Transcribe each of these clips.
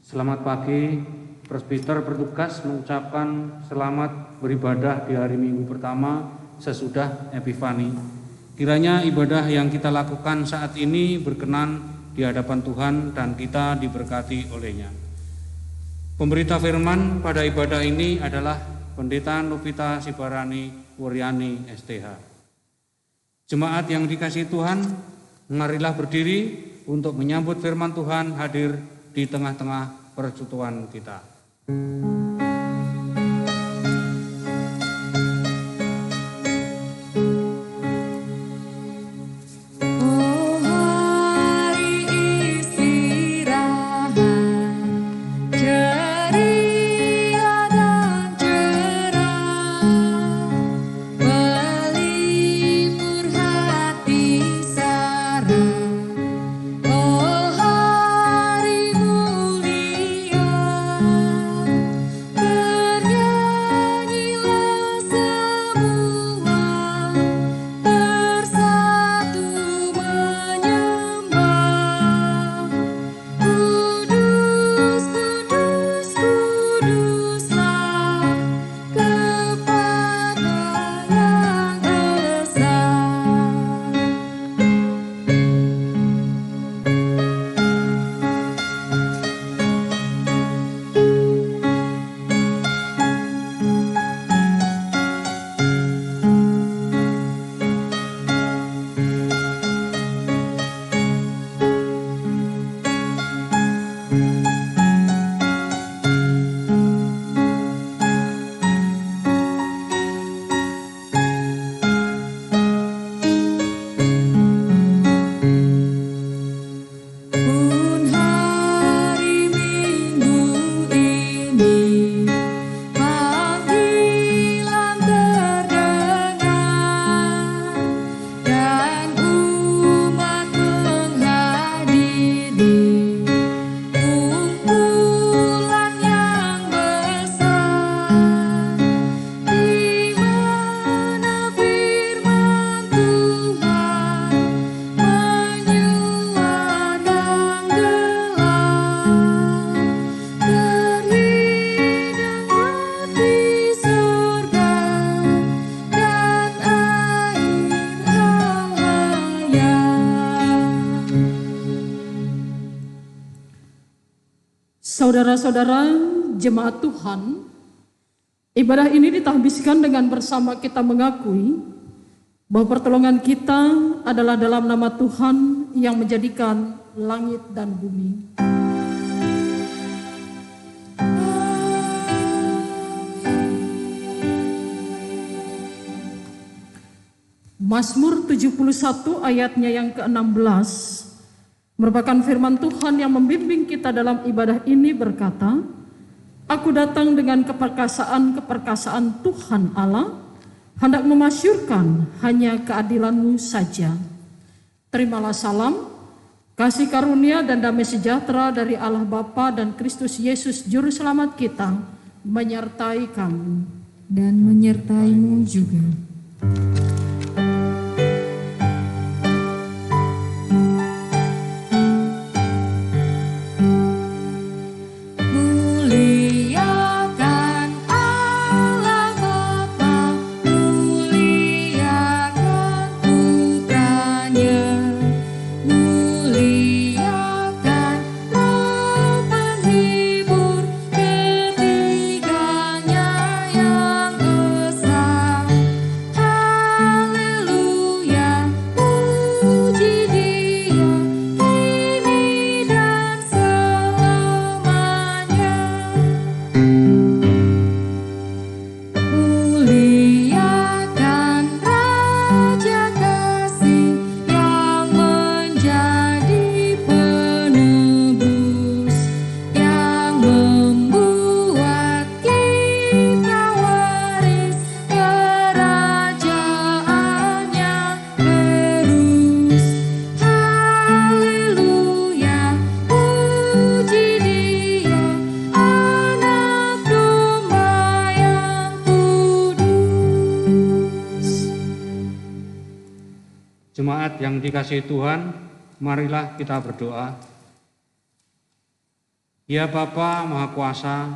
Selamat pagi, presbiter bertugas mengucapkan selamat beribadah di hari Minggu pertama sesudah Epifani. Kiranya ibadah yang kita lakukan saat ini berkenan di hadapan Tuhan dan kita diberkati olehnya. Pemberita firman pada ibadah ini adalah Pendeta Novita Sibarani Wuryani STH. Jemaat yang dikasihi Tuhan, marilah berdiri untuk menyambut firman Tuhan hadir di tengah-tengah persekutuan kita. Saudara-saudara jemaat Tuhan, ibadah ini ditahbiskan dengan bersama kita mengakui bahwa pertolongan kita adalah dalam nama Tuhan yang menjadikan langit dan bumi. Mazmur 71 ayatnya yang ke-16 merupakan firman Tuhan yang membimbing kita dalam ibadah ini berkata, "Aku datang dengan keperkasaan Tuhan Allah, hendak memasyurkan hanya keadilan-Mu saja." Terimalah salam, kasih karunia dan damai sejahtera dari Allah Bapa dan Kristus Yesus Juru Selamat kita menyertai kamu dan menyertai-Mu juga. Jemaat yang dikasihi Tuhan, marilah kita berdoa. Ya Bapa Maha Kuasa,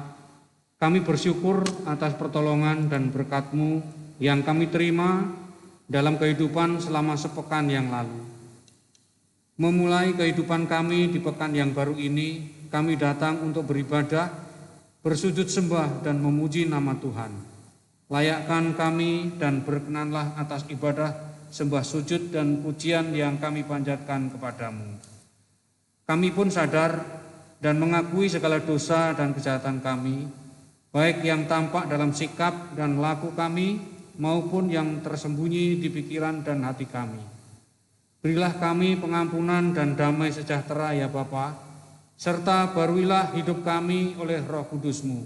kami bersyukur atas pertolongan dan berkat-Mu yang kami terima dalam kehidupan selama sepekan yang lalu. Memulai kehidupan kami di pekan yang baru ini, kami datang untuk beribadah, bersujud sembah dan memuji nama Tuhan. Layakkan kami dan berkenanlah atas ibadah, sembah sujud dan pujian yang kami panjatkan kepadamu. Kami pun sadar dan mengakui segala dosa dan kejahatan kami, baik yang tampak dalam sikap dan laku kami, maupun yang tersembunyi di pikiran dan hati kami. Berilah kami pengampunan dan damai sejahtera ya Bapa, serta baruilah hidup kami oleh Roh Kudus-Mu.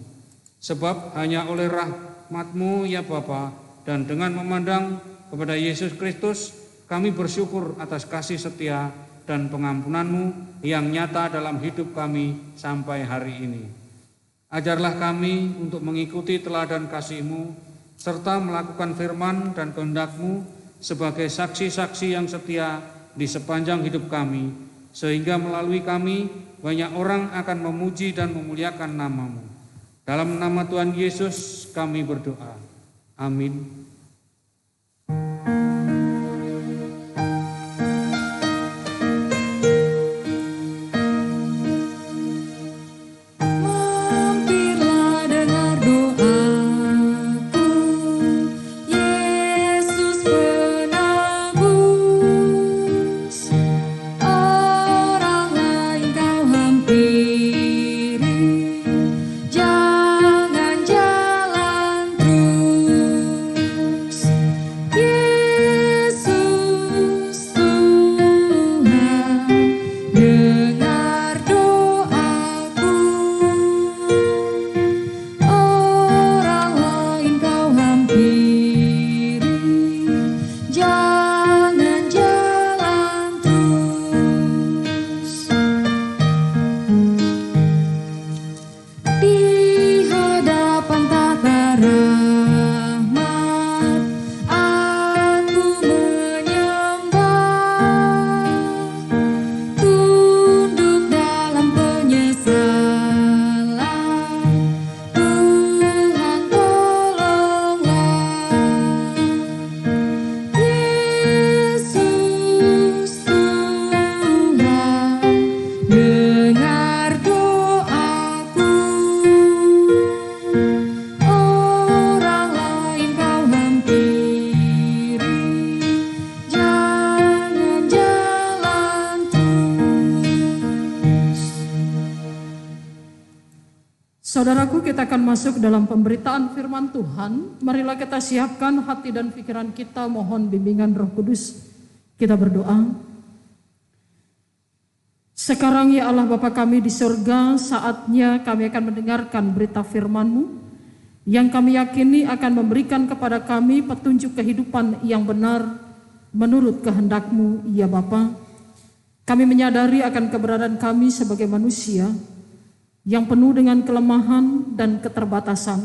Sebab hanya oleh rahmat-Mu ya Bapa, dan dengan memandang kepada Yesus Kristus, kami bersyukur atas kasih setia dan pengampunan-Mu yang nyata dalam hidup kami sampai hari ini. Ajarlah kami untuk mengikuti teladan kasih-Mu, serta melakukan firman dan kehendak-Mu sebagai saksi-saksi yang setia di sepanjang hidup kami, sehingga melalui kami banyak orang akan memuji dan memuliakan nama-Mu. Dalam nama Tuhan Yesus kami berdoa. Amin. Saudaraku, kita akan masuk dalam pemberitaan firman Tuhan. Marilah kita siapkan hati dan pikiran kita, mohon bimbingan Roh Kudus. Kita berdoa. Sekarang ya Allah Bapa kami di surga, saatnya kami akan mendengarkan berita firman-Mu yang kami yakini akan memberikan kepada kami petunjuk kehidupan yang benar menurut kehendak-Mu ya Bapa. Kami menyadari akan keberadaan kami sebagai manusia yang penuh dengan kelemahan dan keterbatasan.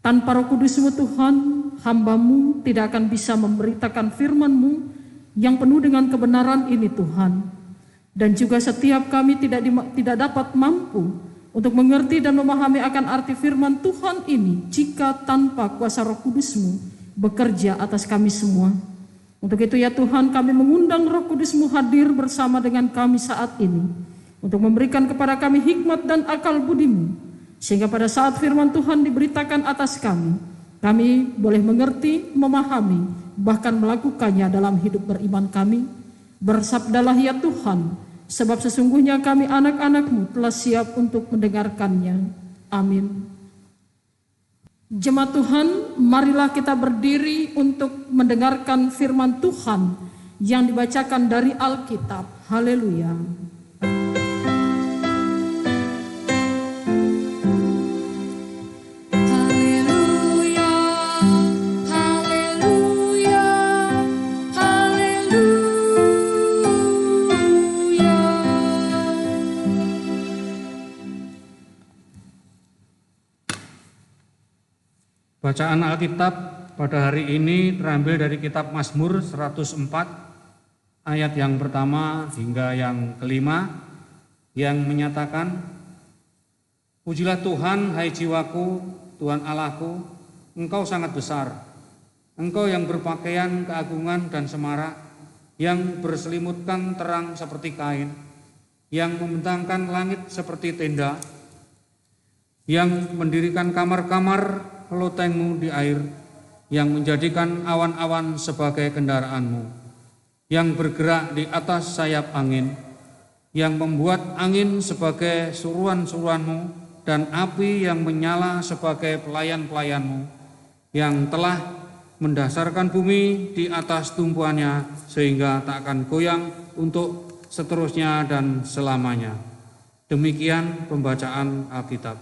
Tanpa Roh Kudus-Mu Tuhan, hamba-Mu tidak akan bisa memberitakan firman-Mu yang penuh dengan kebenaran ini Tuhan. Dan juga setiap kami tidak dapat mampu untuk mengerti dan memahami akan arti firman Tuhan ini jika tanpa kuasa Roh Kudus-Mu bekerja atas kami semua. Untuk itu ya Tuhan, kami mengundang Roh Kudus-Mu hadir bersama dengan kami saat ini, untuk memberikan kepada kami hikmat dan akal budi-Mu, sehingga pada saat firman Tuhan diberitakan atas kami boleh mengerti, memahami, bahkan melakukannya dalam hidup beriman kami. Bersabdalah ya Tuhan, sebab sesungguhnya kami anak-anak-Mu telah siap untuk mendengarkannya. Amin. Jemaat Tuhan, marilah kita berdiri untuk mendengarkan firman Tuhan yang dibacakan dari Alkitab. Haleluya. Bacaan Alkitab pada hari ini terambil dari kitab Mazmur 104 ayat yang pertama hingga yang kelima, yang menyatakan, Pujilah Tuhan, hai jiwaku, Tuhan Allahku, Engkau sangat besar. Engkau yang berpakaian keagungan dan semarak, yang berselimutkan terang seperti kain, yang membentangkan langit seperti tenda, yang mendirikan kamar-kamar lotengmu di air, yang menjadikan awan-awan sebagai kendaraanmu, yang bergerak di atas sayap angin, yang membuat angin sebagai suruhan-suruhanmu, dan api yang menyala sebagai pelayan-pelayanmu, yang telah mendasarkan bumi di atas tumpuannya sehingga tak akan goyang untuk seterusnya dan selamanya. Demikian pembacaan Alkitab.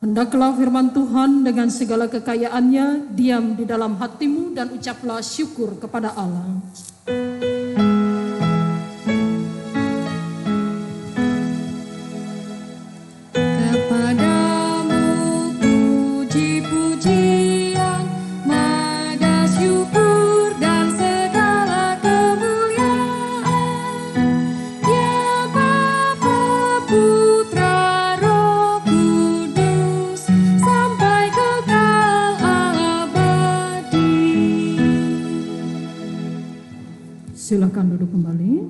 Hendaklah firman Tuhan dengan segala kekayaannya diam di dalam hatimu dan ucaplah syukur kepada Allah. Silakan duduk kembali.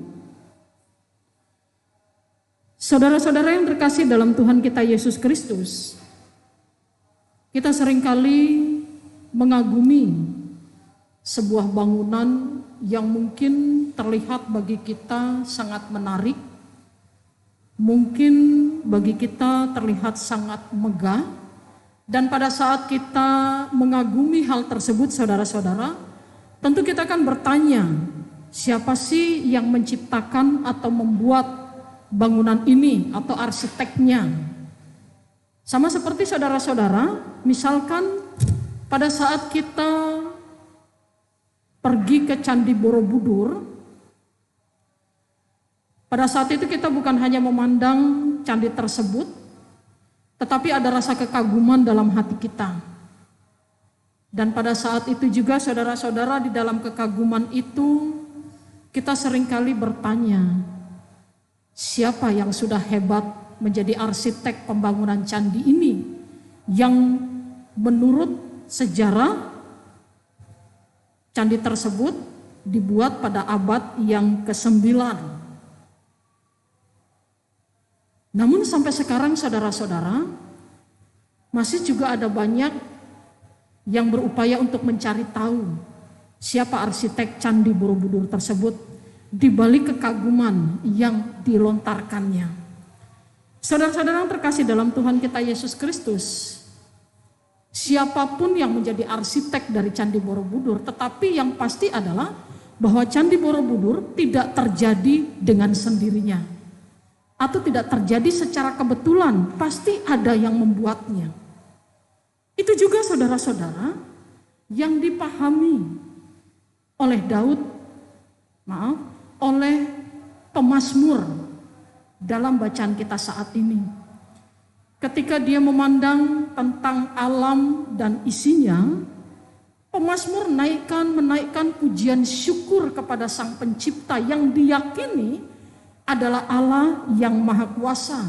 Saudara-saudara yang terkasih dalam Tuhan kita Yesus Kristus, kita seringkali mengagumi sebuah bangunan yang mungkin terlihat bagi kita sangat menarik, mungkin bagi kita terlihat sangat megah, dan pada saat kita mengagumi hal tersebut, saudara-saudara, tentu kita akan bertanya, siapa sih yang menciptakan atau membuat bangunan ini atau arsiteknya? Sama seperti saudara-saudara, misalkan pada saat kita pergi ke Candi Borobudur, pada saat itu kita bukan hanya memandang candi tersebut, tetapi ada rasa kekaguman dalam hati kita. Dan pada saat itu juga saudara-saudara, di dalam kekaguman itu kita seringkali bertanya, siapa yang sudah hebat menjadi arsitek pembangunan candi ini, yang menurut sejarah candi tersebut dibuat pada abad yang ke-9. Namun sampai sekarang saudara-saudara, masih juga ada banyak yang berupaya untuk mencari tahu siapa arsitek Candi Borobudur tersebut di balik kekaguman yang dilontarkannya. Saudara-saudara yang terkasih dalam Tuhan kita Yesus Kristus, siapapun yang menjadi arsitek dari Candi Borobudur, tetapi yang pasti adalah bahwa Candi Borobudur tidak terjadi dengan sendirinya atau tidak terjadi secara kebetulan, pasti ada yang membuatnya. Itu juga saudara-saudara yang dipahami oleh oleh pemazmur dalam bacaan kita saat ini. Ketika dia memandang tentang alam dan isinya, pemazmur menaikkan pujian syukur kepada Sang Pencipta yang diyakini adalah Allah yang Maha Kuasa,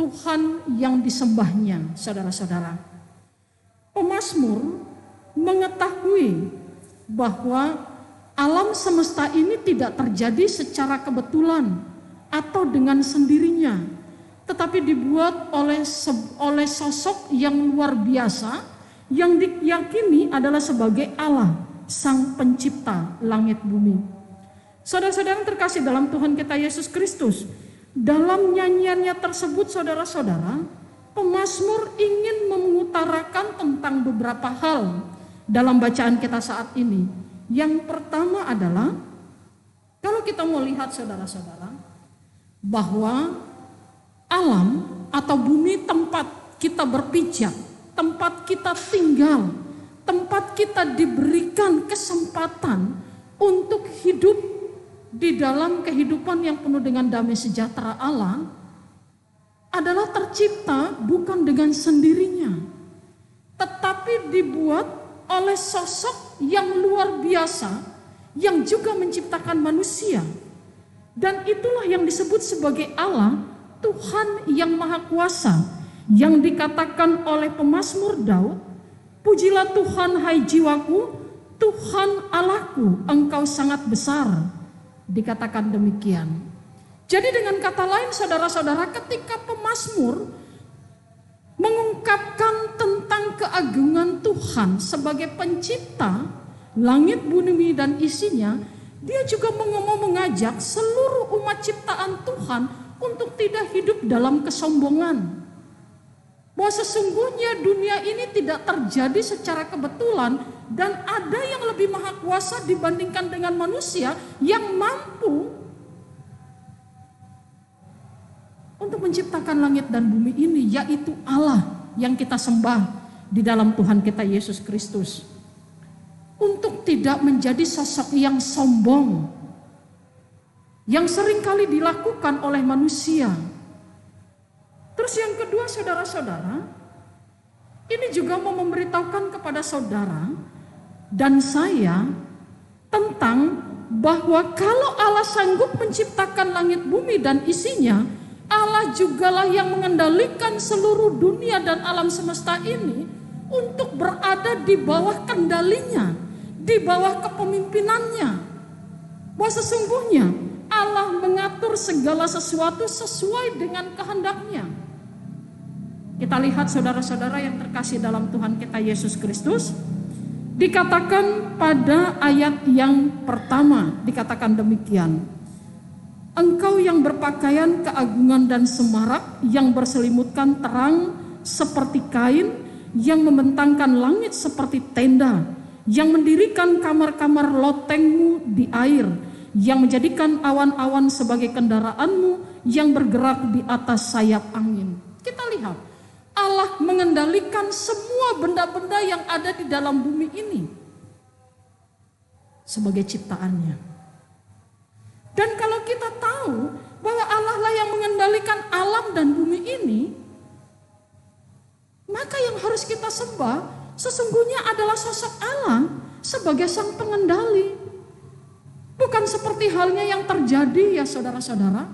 Tuhan yang disembahnya, saudara-saudara. Pemazmur mengetahui bahwa alam semesta ini tidak terjadi secara kebetulan atau dengan sendirinya, tetapi dibuat oleh sosok yang luar biasa yang diyakini adalah sebagai Allah, Sang Pencipta langit bumi. Saudara-saudara yang terkasih dalam Tuhan kita Yesus Kristus, dalam nyanyiannya tersebut saudara-saudara, pemazmur ingin mengutarakan tentang beberapa hal dalam bacaan kita saat ini. Yang pertama adalah, kalau kita mau lihat saudara-saudara, bahwa alam atau bumi tempat kita berpijak, tempat kita tinggal, tempat kita diberikan kesempatan untuk hidup di dalam kehidupan yang penuh dengan damai sejahtera Allah, adalah tercipta bukan dengan sendirinya, tetapi dibuat oleh sosok yang luar biasa yang juga menciptakan manusia. Dan itulah yang disebut sebagai Allah Tuhan yang Maha Kuasa yang dikatakan oleh pemazmur Daud, pujilah Tuhan hai jiwaku, Tuhan Allahku, Engkau sangat besar. Dikatakan demikian. Jadi dengan kata lain saudara-saudara, ketika pemazmur mengungkapkan tentang keagungan Tuhan sebagai pencipta langit, bumi dan isinya, dia juga mau mengajak seluruh umat ciptaan Tuhan untuk tidak hidup dalam kesombongan. Bahwa sesungguhnya dunia ini tidak terjadi secara kebetulan dan ada yang lebih maha kuasa dibandingkan dengan manusia yang mampu untuk menciptakan langit dan bumi ini, yaitu Allah yang kita sembah di dalam Tuhan kita Yesus Kristus. Untuk tidak menjadi sosok yang sombong yang seringkali dilakukan oleh manusia. Terus yang kedua saudara-saudara, ini juga mau memberitahukan kepada saudara dan saya tentang bahwa kalau Allah sanggup menciptakan langit bumi dan isinya, Allah jugalah yang mengendalikan seluruh dunia dan alam semesta ini untuk berada di bawah kendalinya, di bawah kepemimpinannya. Bahwa sesungguhnya Allah mengatur segala sesuatu sesuai dengan kehendaknya. Kita lihat saudara-saudara yang terkasih dalam Tuhan kita Yesus Kristus, dikatakan pada ayat yang pertama, dikatakan demikian. Engkau yang berpakaian keagungan dan semarak, yang berselimutkan terang seperti kain, yang membentangkan langit seperti tenda, yang mendirikan kamar-kamar lotengmu di air, yang menjadikan awan-awan sebagai kendaraanmu, yang bergerak di atas sayap angin. Kita lihat, Allah mengendalikan semua benda-benda yang ada di dalam bumi ini sebagai ciptaannya. Dan kalau kita tahu bahwa Allah lah yang mengendalikan alam dan bumi ini, maka yang harus kita sembah sesungguhnya adalah sosok Allah sebagai sang pengendali. Bukan seperti halnya yang terjadi ya saudara-saudara,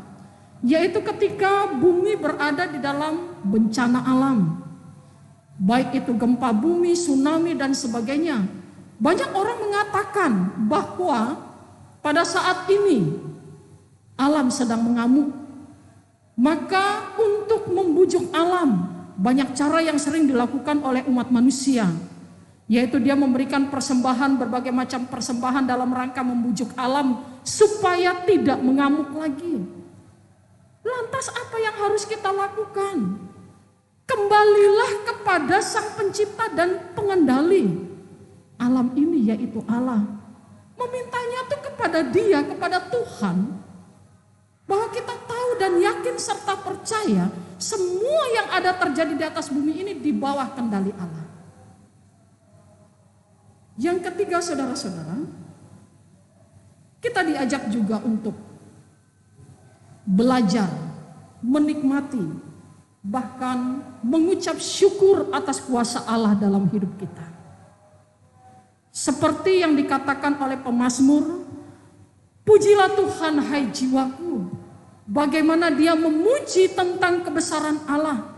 yaitu ketika bumi berada di dalam bencana alam. Baik itu gempa bumi, tsunami dan sebagainya. Banyak orang mengatakan bahwa pada saat ini alam sedang mengamuk. Maka untuk membujuk alam, banyak cara yang sering dilakukan oleh umat manusia, yaitu dia memberikan persembahan, berbagai macam persembahan dalam rangka membujuk alam supaya tidak mengamuk lagi. Lantas apa yang harus kita lakukan? Kembalilah kepada sang pencipta dan pengendali alam ini, yaitu Allah. Memintanya itu kepada Dia, kepada Tuhan, bahwa kita tahu dan yakin serta percaya semua yang ada terjadi di atas bumi ini di bawah kendali Allah. Yang ketiga saudara-saudara, kita diajak juga untuk belajar, menikmati, bahkan mengucap syukur atas kuasa Allah dalam hidup kita. Seperti yang dikatakan oleh pemazmur, pujilah Tuhan hai jiwaku, bagaimana dia memuji tentang kebesaran Allah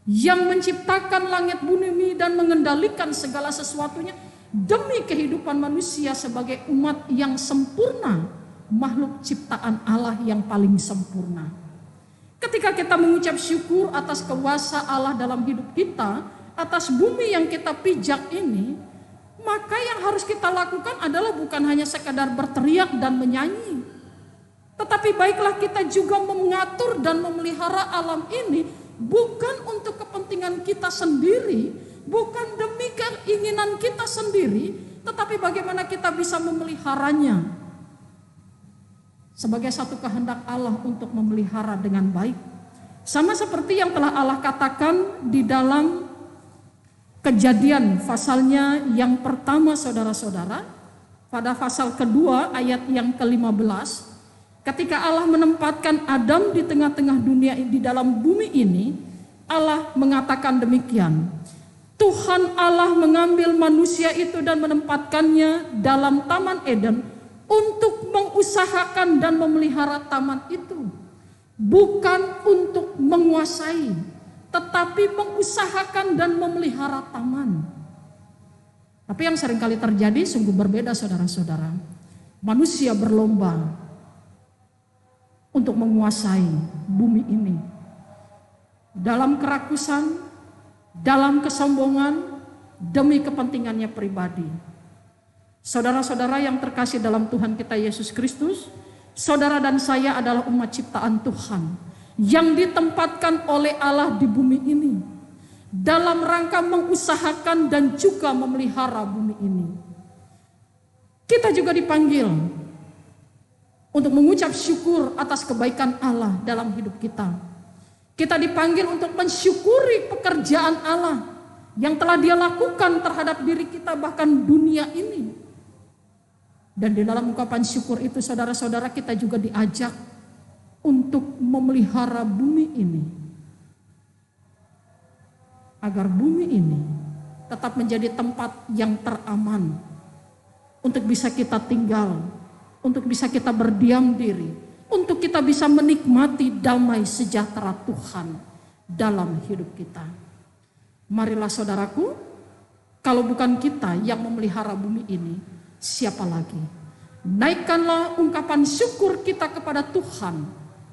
yang menciptakan langit bumi dan mengendalikan segala sesuatunya demi kehidupan manusia sebagai umat yang sempurna, makhluk ciptaan Allah yang paling sempurna. Ketika kita mengucap syukur atas kuasa Allah dalam hidup kita, atas bumi yang kita pijak ini, maka yang harus kita lakukan adalah bukan hanya sekadar berteriak dan menyanyi, tetapi baiklah kita juga mengatur dan memelihara alam ini bukan untuk kepentingan kita sendiri, bukan demi keinginan kita sendiri, tetapi bagaimana kita bisa memeliharanya sebagai satu kehendak Allah untuk memelihara dengan baik. Sama seperti yang telah Allah katakan di dalam Kejadian pasalnya yang pertama saudara-saudara, pada pasal kedua ayat yang ke-15, ketika Allah menempatkan Adam di tengah-tengah dunia di dalam bumi ini, Allah mengatakan demikian. Tuhan Allah mengambil manusia itu dan menempatkannya dalam Taman Eden untuk mengusahakan dan memelihara taman itu. bukan untuk menguasai, tetapi mengusahakan dan memelihara taman. Tapi yang seringkali terjadi sungguh berbeda, saudara-saudara. Manusia berlomba untuk menguasai bumi ini. Dalam kerakusan, dalam kesombongan, demi kepentingannya pribadi. Saudara-saudara yang terkasih dalam Tuhan kita Yesus Kristus, saudara dan saya adalah umat ciptaan Tuhan yang ditempatkan oleh Allah di bumi ini dalam rangka mengusahakan dan juga memelihara bumi ini. Kita juga dipanggil untuk mengucap syukur atas kebaikan Allah dalam hidup kita. Kita dipanggil untuk mensyukuri pekerjaan Allah yang telah Dia lakukan terhadap diri kita, bahkan dunia ini. Dan di dalam ungkapan syukur itu, saudara-saudara, kita juga diajak untuk memelihara bumi ini, agar bumi ini tetap menjadi tempat yang teraman untuk bisa kita tinggal, untuk bisa kita berdiam diri, untuk kita bisa menikmati damai sejahtera Tuhan dalam hidup kita. Marilah saudaraku, kalau bukan kita yang memelihara bumi ini, siapa lagi? Naikkanlah ungkapan syukur kita kepada Tuhan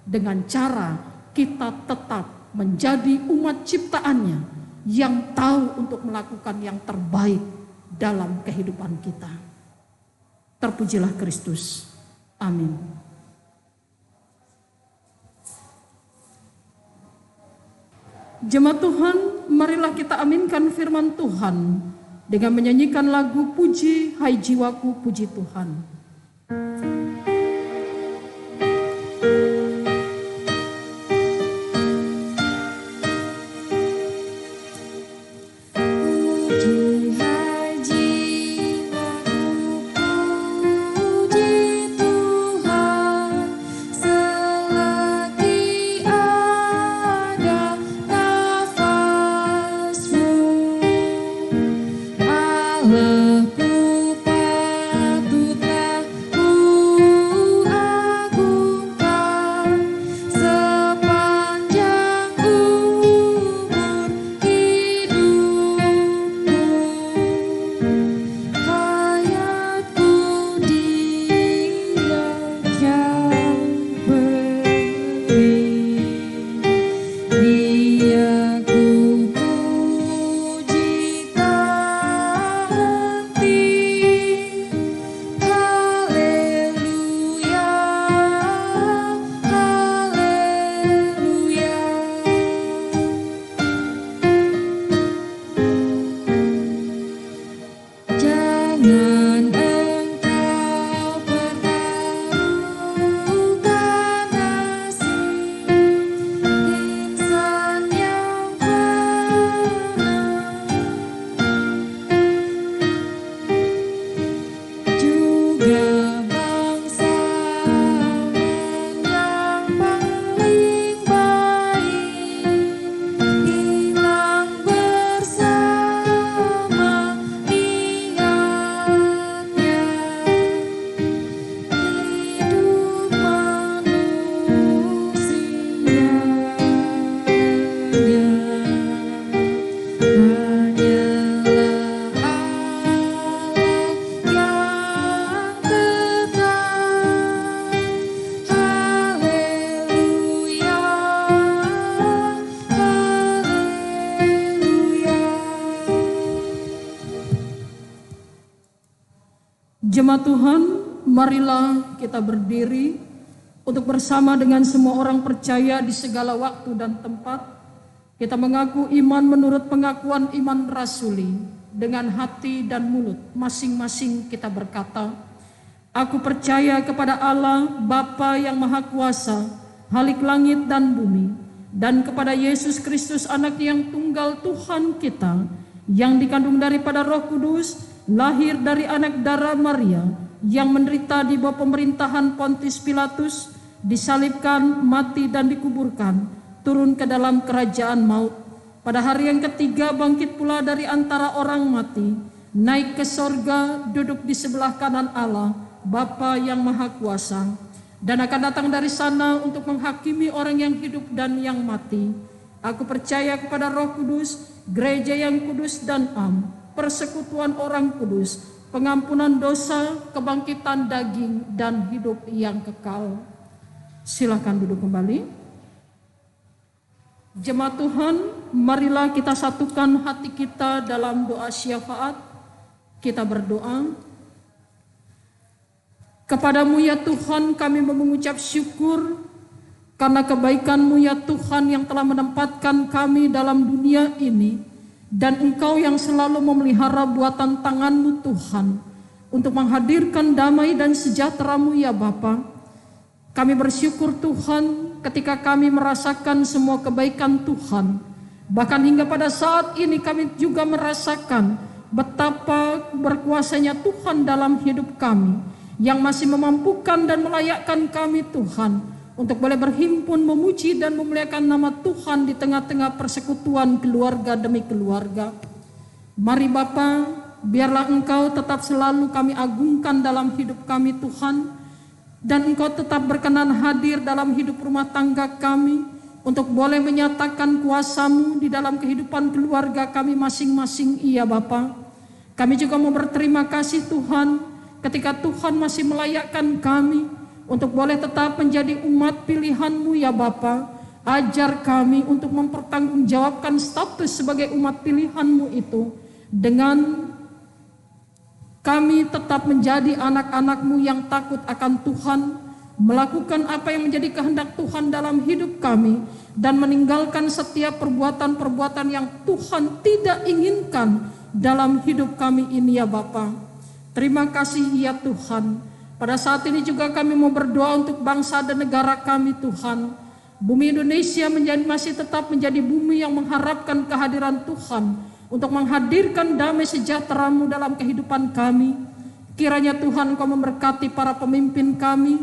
dengan cara kita tetap menjadi umat ciptaannya yang tahu untuk melakukan yang terbaik dalam kehidupan kita. Terpujilah Kristus. Amin. Jemaat Tuhan, marilah kita aminkan firman Tuhan dengan menyanyikan lagu Puji Hai Jiwaku Puji Tuhan. Jemaat Tuhan, marilah kita berdiri untuk bersama dengan semua orang percaya di segala waktu dan tempat. Kita mengaku iman menurut pengakuan iman rasuli. Dengan hati dan mulut masing-masing kita berkata, aku percaya kepada Allah Bapa yang Maha Kuasa, Halik langit dan bumi, dan kepada Yesus Kristus anak yang tunggal Tuhan kita, yang dikandung daripada Roh Kudus, lahir dari anak darah Maria, yang menderita di bawah pemerintahan Pontius Pilatus, disalibkan, mati dan dikuburkan, turun ke dalam kerajaan maut. Pada hari yang ketiga bangkit pula dari antara orang mati, naik ke sorga, duduk di sebelah kanan Allah, Bapa yang Maha Kuasa. dan akan datang dari sana untuk menghakimi orang yang hidup dan yang mati. Aku percaya kepada Roh Kudus, gereja yang kudus dan am, persekutuan orang kudus, pengampunan dosa, kebangkitan daging, dan hidup yang kekal. Silakan duduk kembali. Jemaat Tuhan, marilah kita satukan hati kita dalam doa syafaat. Kita berdoa. Kepadamu ya Tuhan kami mengucap syukur karena kebaikan-Mu ya Tuhan yang telah menempatkan kami dalam dunia ini, dan Engkau yang selalu memelihara buatan tangan-Mu Tuhan untuk menghadirkan damai dan sejahtera-Mu ya Bapa. Kami bersyukur Tuhan ketika kami merasakan semua kebaikan Tuhan. Bahkan hingga pada saat ini kami juga merasakan betapa berkuasanya Tuhan dalam hidup kami, yang masih memampukan dan melayakkan kami Tuhan untuk boleh berhimpun memuji dan memuliakan nama Tuhan di tengah-tengah persekutuan keluarga demi keluarga. Mari Bapa, biarlah Engkau tetap selalu kami agungkan dalam hidup kami Tuhan, dan Engkau tetap berkenan hadir dalam hidup rumah tangga kami untuk boleh menyatakan kuasa-Mu di dalam kehidupan keluarga kami masing-masing. Iya Bapa, kami juga mau berterima kasih Tuhan ketika Tuhan masih melayakkan kami untuk boleh tetap menjadi umat pilihan-Mu ya Bapa. Ajar kami untuk mempertanggungjawabkan status sebagai umat pilihan-Mu itu dengan kami tetap menjadi anak-anak-Mu yang takut akan Tuhan, melakukan apa yang menjadi kehendak Tuhan dalam hidup kami, dan meninggalkan setiap perbuatan-perbuatan yang Tuhan tidak inginkan dalam hidup kami ini ya Bapa. Terima kasih ya Tuhan. Pada saat ini juga kami mau berdoa untuk bangsa dan negara kami Tuhan. Bumi Indonesia masih tetap menjadi bumi yang mengharapkan kehadiran Tuhan untuk menghadirkan damai sejahtera-Mu dalam kehidupan kami. Kiranya Tuhan Kau memberkati para pemimpin kami,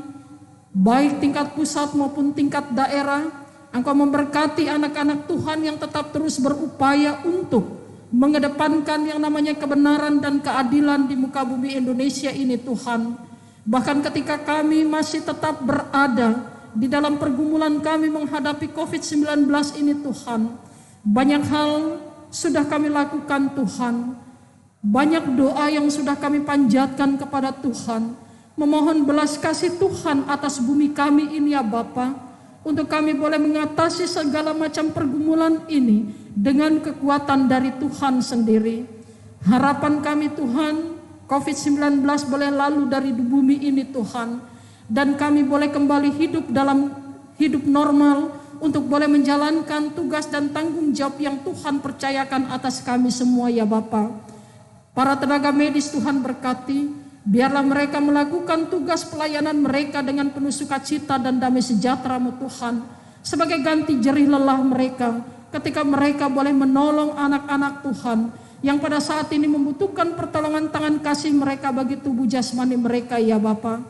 baik tingkat pusat maupun tingkat daerah. Engkau memberkati anak-anak Tuhan yang tetap terus berupaya untuk mengedepankan yang namanya kebenaran dan keadilan di muka bumi Indonesia ini Tuhan. Bahkan ketika kami masih tetap berada di dalam pergumulan kami menghadapi COVID-19 ini Tuhan, banyak hal sudah kami lakukan Tuhan. Banyak doa yang sudah kami panjatkan kepada Tuhan, memohon belas kasih Tuhan atas bumi kami ini ya Bapa, untuk kami boleh mengatasi segala macam pergumulan ini dengan kekuatan dari Tuhan sendiri. Harapan kami Tuhan, COVID-19 boleh lalu dari bumi ini Tuhan, dan kami boleh kembali hidup dalam hidup normal untuk boleh menjalankan tugas dan tanggung jawab yang Tuhan percayakan atas kami semua ya Bapa. Para tenaga medis Tuhan berkati, biarlah mereka melakukan tugas pelayanan mereka dengan penuh sukacita dan damai sejahtera-Mu Tuhan, sebagai ganti jerih lelah mereka ketika mereka boleh menolong anak-anak Tuhan yang pada saat ini membutuhkan pertolongan tangan kasih mereka bagi tubuh jasmani mereka ya Bapa.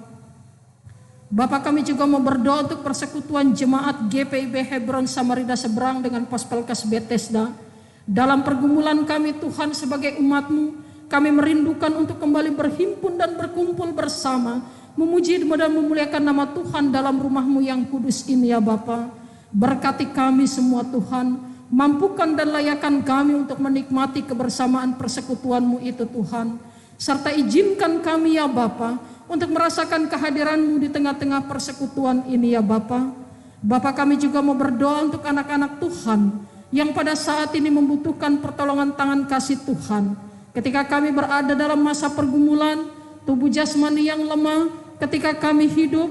Bapa, kami juga mau berdoa untuk persekutuan jemaat GPIB Hebron Samarinda Seberang dengan Pospelkes Bethesda. Dalam pergumulan kami Tuhan sebagai umat-Mu, kami merindukan untuk kembali berhimpun dan berkumpul bersama, memuji dan memuliakan nama Tuhan dalam rumah-Mu yang kudus ini ya Bapa. Berkati kami semua Tuhan, mampukan dan layakan kami untuk menikmati kebersamaan persekutuan-Mu itu Tuhan. Serta izinkan kami ya Bapa untuk merasakan kehadiran-Mu di tengah-tengah persekutuan ini ya Bapa. Bapa, kami juga mau berdoa untuk anak-anak Tuhan yang pada saat ini membutuhkan pertolongan tangan kasih Tuhan. Ketika kami berada dalam masa pergumulan, tubuh jasmani yang lemah, ketika kami hidup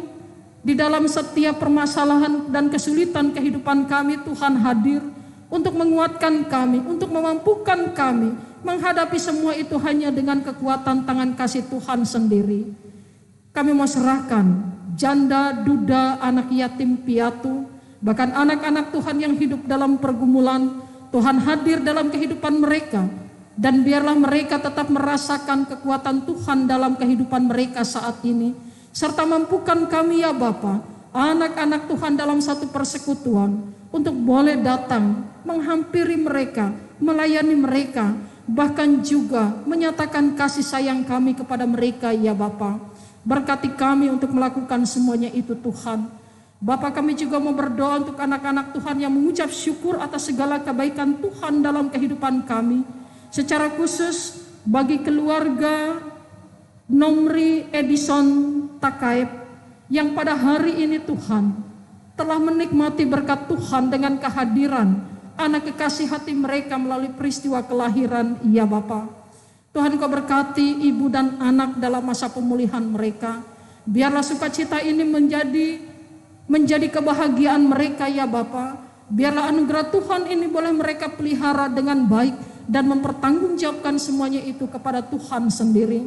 di dalam setiap permasalahan dan kesulitan kehidupan kami, Tuhan hadir untuk menguatkan kami, untuk memampukan kami menghadapi semua itu hanya dengan kekuatan tangan kasih Tuhan sendiri. Kami mau serahkan janda, duda, anak yatim piatu, bahkan anak-anak Tuhan yang hidup dalam pergumulan. Tuhan hadir dalam kehidupan mereka, dan biarlah mereka tetap merasakan kekuatan Tuhan dalam kehidupan mereka saat ini. Serta mampukan kami ya Bapa, anak-anak Tuhan dalam satu persekutuan, untuk boleh datang menghampiri mereka, melayani mereka, bahkan juga menyatakan kasih sayang kami kepada mereka ya Bapa. Berkati kami untuk melakukan semuanya itu Tuhan. Bapa, kami juga mau berdoa untuk anak-anak Tuhan yang mengucap syukur atas segala kebaikan Tuhan dalam kehidupan kami. Secara khusus bagi keluarga Nomri Edison Takaib yang pada hari ini Tuhan telah menikmati berkat Tuhan dengan kehadiran anak kekasih hati mereka melalui peristiwa kelahiran, ya Bapa. Tuhan, Kau berkati ibu dan anak dalam masa pemulihan mereka. Biarlah sukacita ini menjadi kebahagiaan mereka, ya Bapa. Biarlah anugerah Tuhan ini boleh mereka pelihara dengan baik dan mempertanggungjawabkan semuanya itu kepada Tuhan sendiri.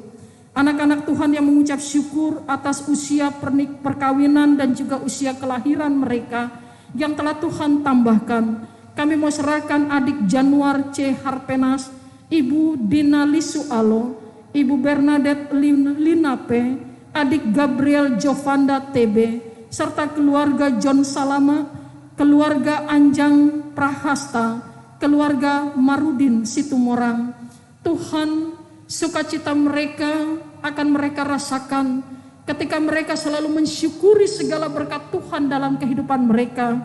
Anak-anak Tuhan yang mengucap syukur atas usia perkawinan dan juga usia kelahiran mereka yang telah Tuhan tambahkan. Kami mau serahkan adik Januar C. Harpenas, Ibu Dina Lisualo, Ibu Bernadette Linape, adik Gabriel Jovanda TB, serta keluarga John Salama, keluarga Anjang Prahasta, keluarga Marudin Situmorang. Tuhan, sukacita mereka akan mereka rasakan ketika mereka selalu mensyukuri segala berkat Tuhan dalam kehidupan mereka.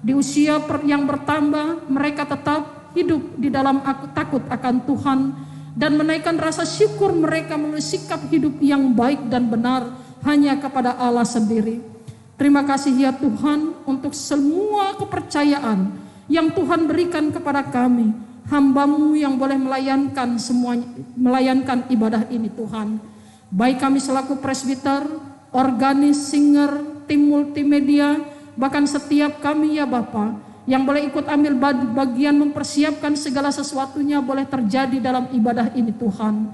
Di usia yang bertambah, mereka tetap hidup di dalam takut akan Tuhan dan menaikkan rasa syukur mereka melalui sikap hidup yang baik dan benar hanya kepada Allah sendiri. Terima kasih ya Tuhan untuk semua kepercayaan yang Tuhan berikan kepada kami, hamba-Mu yang boleh melayankan ibadah ini Tuhan. Baik kami selaku presbiter, organis, singer, tim multimedia, bahkan setiap kami ya Bapa yang boleh ikut ambil bagian mempersiapkan segala sesuatunya boleh terjadi dalam ibadah ini Tuhan.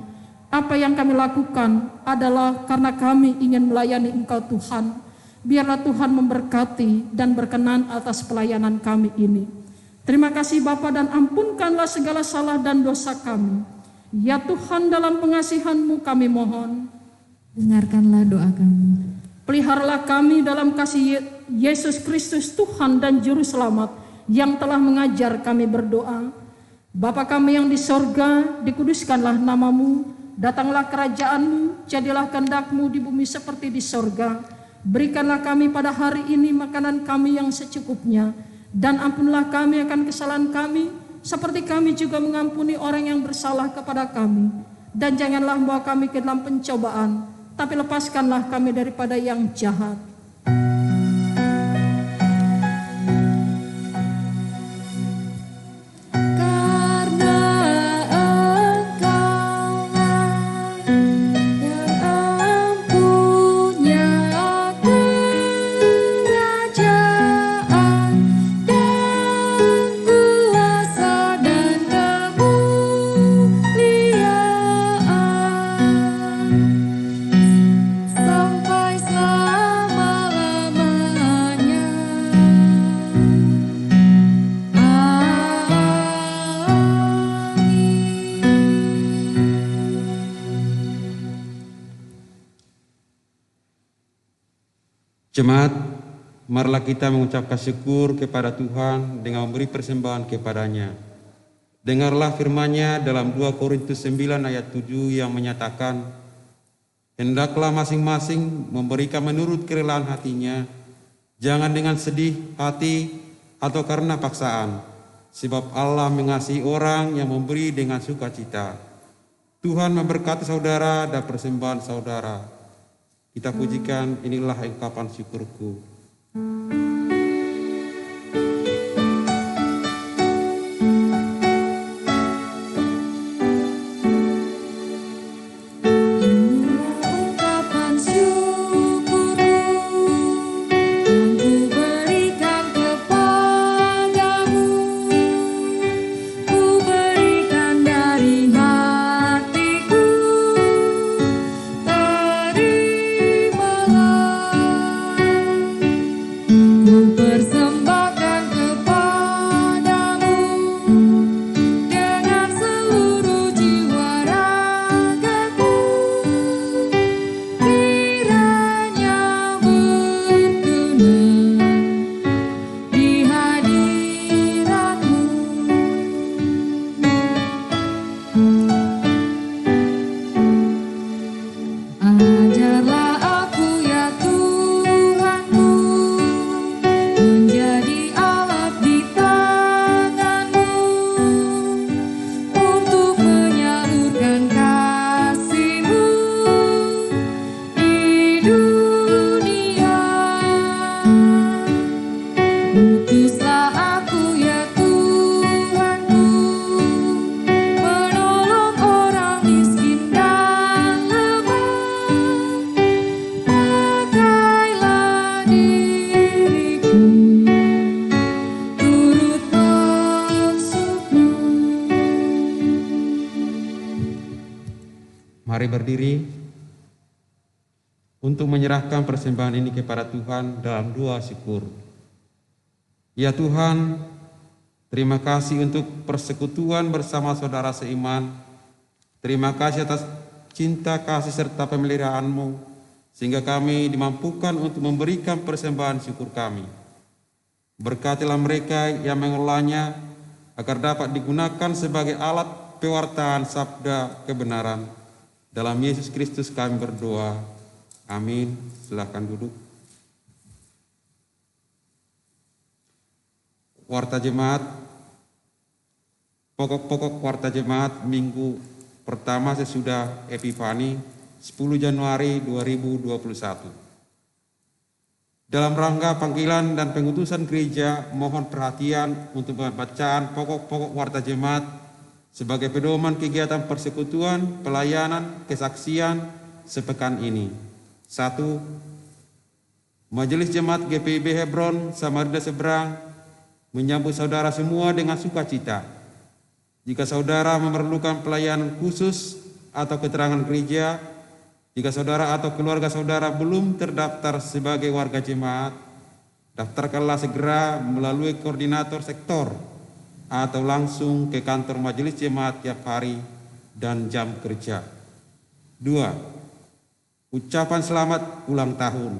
Apa yang kami lakukan adalah karena kami ingin melayani Engkau Tuhan. Biarlah Tuhan memberkati dan berkenan atas pelayanan kami ini. Terima kasih Bapa, dan ampunkanlah segala salah dan dosa kami. Ya Tuhan, dalam pengasihan-Mu kami mohon. Dengarkanlah doa kami. Peliharalah kami dalam kasih Yesus Kristus Tuhan dan Juru Selamat yang telah mengajar kami berdoa. Bapa kami yang di sorga, dikuduskanlah nama-Mu, datanglah kerajaan-Mu, jadilah kehendak-Mu di bumi seperti di sorga. Berikanlah kami pada hari ini makanan kami yang secukupnya, dan ampunlah kami akan kesalahan kami, seperti kami juga mengampuni orang yang bersalah kepada kami. Dan janganlah membawa kami ke dalam pencobaan, tapi lepaskanlah kami daripada yang jahat. Jemaat, marilah kita mengucapkan syukur kepada Tuhan dengan memberi persembahan kepada-Nya. Dengarlah firman-Nya dalam 2 Korintus 9 ayat 7 yang menyatakan, hendaklah masing-masing memberikan menurut kerelaan hatinya, jangan dengan sedih hati atau karena paksaan, sebab Allah mengasihi orang yang memberi dengan sukacita. Tuhan memberkati saudara dan persembahan saudara. Kita pujikan, inilah ungkapan syukurku. Terimalah Mari berdiri untuk menyerahkan persembahan ini kepada Tuhan dalam doa syukur. Ya Tuhan, terima kasih untuk persekutuan bersama saudara seiman. Terima kasih atas cinta, kasih, serta pemeliharaanmu, sehingga kami dimampukan untuk memberikan persembahan syukur kami. Berkatilah mereka yang mengelolanya, agar dapat digunakan sebagai alat pewartaan sabda kebenaran. Dalam Yesus Kristus kami berdoa. Amin. Silakan duduk. Warta Jemaat, pokok-pokok warta jemaat minggu pertama sesudah Epifani 10 Januari 2021. Dalam rangka panggilan dan pengutusan gereja, mohon perhatian untuk pembacaan pokok-pokok warta jemaat sebagai pedoman kegiatan persekutuan, pelayanan, kesaksian sepekan ini. 1. Majelis Jemaat GPIB Hebron Samarinda Seberang menyambut saudara semua dengan sukacita. Jika saudara memerlukan pelayanan khusus atau keterangan gereja, jika saudara atau keluarga saudara belum terdaftar sebagai warga jemaat, daftarkanlah segera melalui koordinator sektor atau langsung ke kantor majelis jemaat tiap hari dan jam kerja. 2. Ucapan selamat ulang tahun.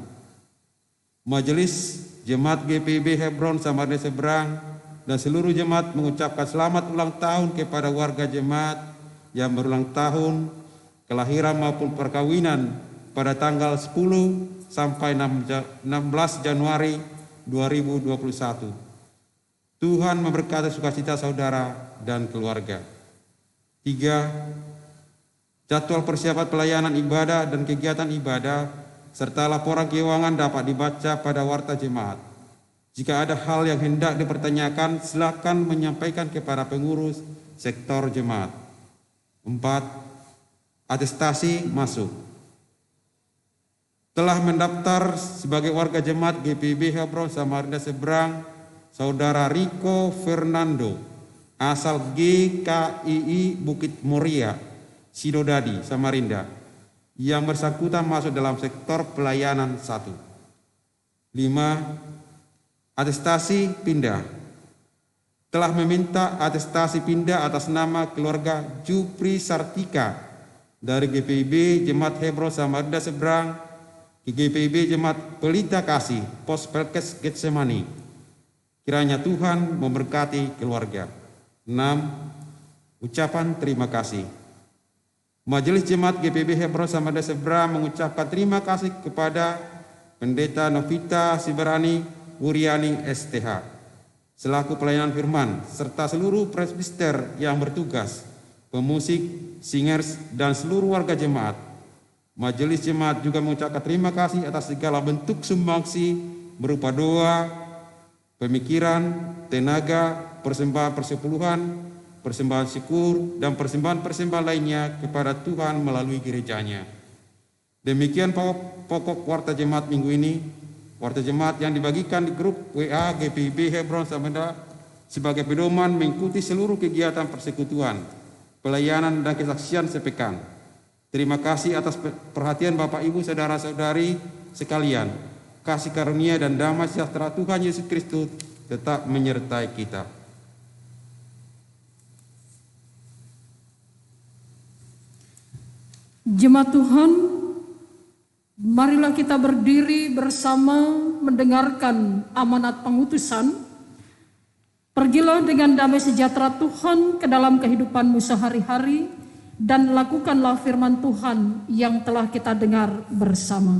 Majelis Jemaat GPIB Hebron Samarinda Seberang dan seluruh jemaat mengucapkan selamat ulang tahun kepada warga jemaat yang berulang tahun kelahiran maupun perkawinan pada tanggal 10 sampai 16 Januari 2021. Tuhan memberkati sukacita saudara dan keluarga. 3. Jadwal persiapan pelayanan ibadah dan kegiatan ibadah serta laporan keuangan dapat dibaca pada warta jemaat. Jika ada hal yang hendak dipertanyakan, silakan menyampaikan kepada pengurus sektor jemaat. 4. Atestasi masuk. Telah mendaftar sebagai warga jemaat GPIB Hebron Samarinda Seberang, Saudara Rico Fernando, asal GKII Bukit Moria, Sidodadi, Samarinda, yang bersangkutan masuk dalam sektor pelayanan 1. 5. Atestasi pindah. Telah meminta atestasi pindah atas nama keluarga Jupri Sartika dari GPIB Jemaat Hebron Samarinda Seberang ke GPIB Jemaat Pelita Kasih, Pos Pelkes Getsemani. Kiranya Tuhan memberkati keluarga. 6. Ucapan terima kasih. Majelis Jemaat GPIB Hebron Samarinda Seberang mengucapkan terima kasih kepada Pendeta Novita Siberani Wuriani STH selaku pelayanan firman serta seluruh presbiter yang bertugas, pemusik, singers, dan seluruh warga jemaat. Majelis Jemaat juga mengucapkan terima kasih atas segala bentuk sumbangsi berupa doa, pemikiran, tenaga, persembahan persepuluhan, persembahan syukur, dan persembahan-persembahan lainnya kepada Tuhan melalui gerejanya. Demikian pokok warta jemaat minggu ini. Warta jemaat yang dibagikan di grup WA GPIB Hebron Samarinda sebagai pedoman mengikuti seluruh kegiatan persekutuan, pelayanan, dan kesaksian sepekan. Terima kasih atas perhatian Bapak Ibu saudara-saudari sekalian. Kasih karunia dan damai sejahtera Tuhan Yesus Kristus tetap menyertai kita. Jemaat Tuhan, marilah kita berdiri bersama mendengarkan amanat pengutusan. Pergilah dengan damai sejahtera Tuhan ke dalam kehidupanmu sehari-hari dan lakukanlah firman Tuhan yang telah kita dengar bersama.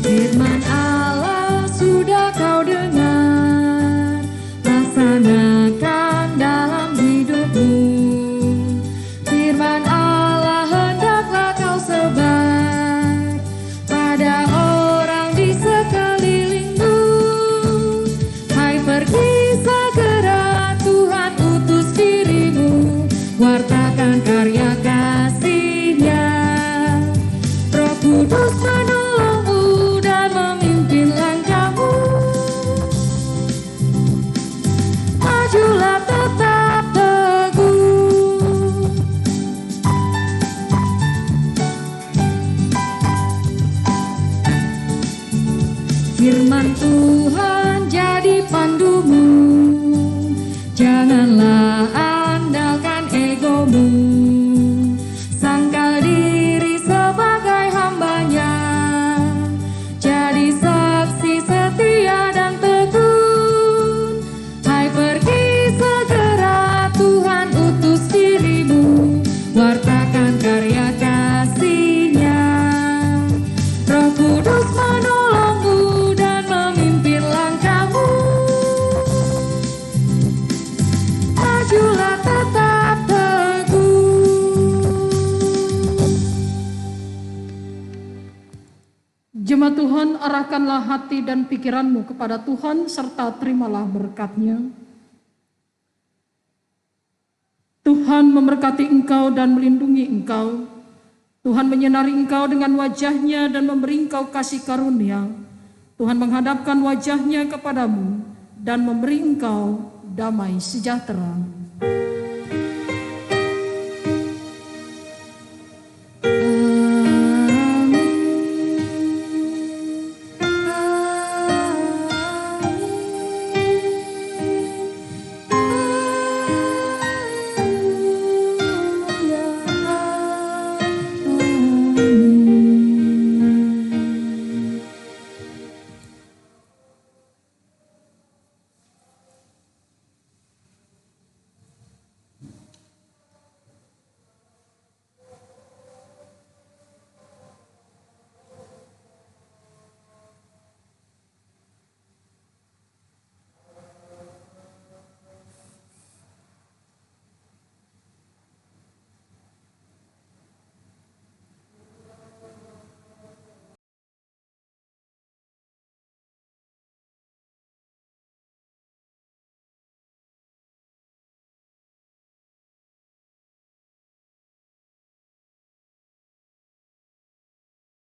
Firman Allah sudah kau dengar, laksanakan dalam hidupmu. Firman Allah hendaklah kau sebar pada orang di sekelilingmu. Firman Tuhan, arahkanlah hati dan pikiranmu kepada Tuhan serta terimalah berkat-Nya. Tuhan memberkati engkau dan melindungi engkau. Tuhan menyinari engkau dengan wajah-Nya dan memberi engkau kasih karunia. Tuhan menghadapkan wajah-Nya kepadamu dan memberi engkau damai sejahtera.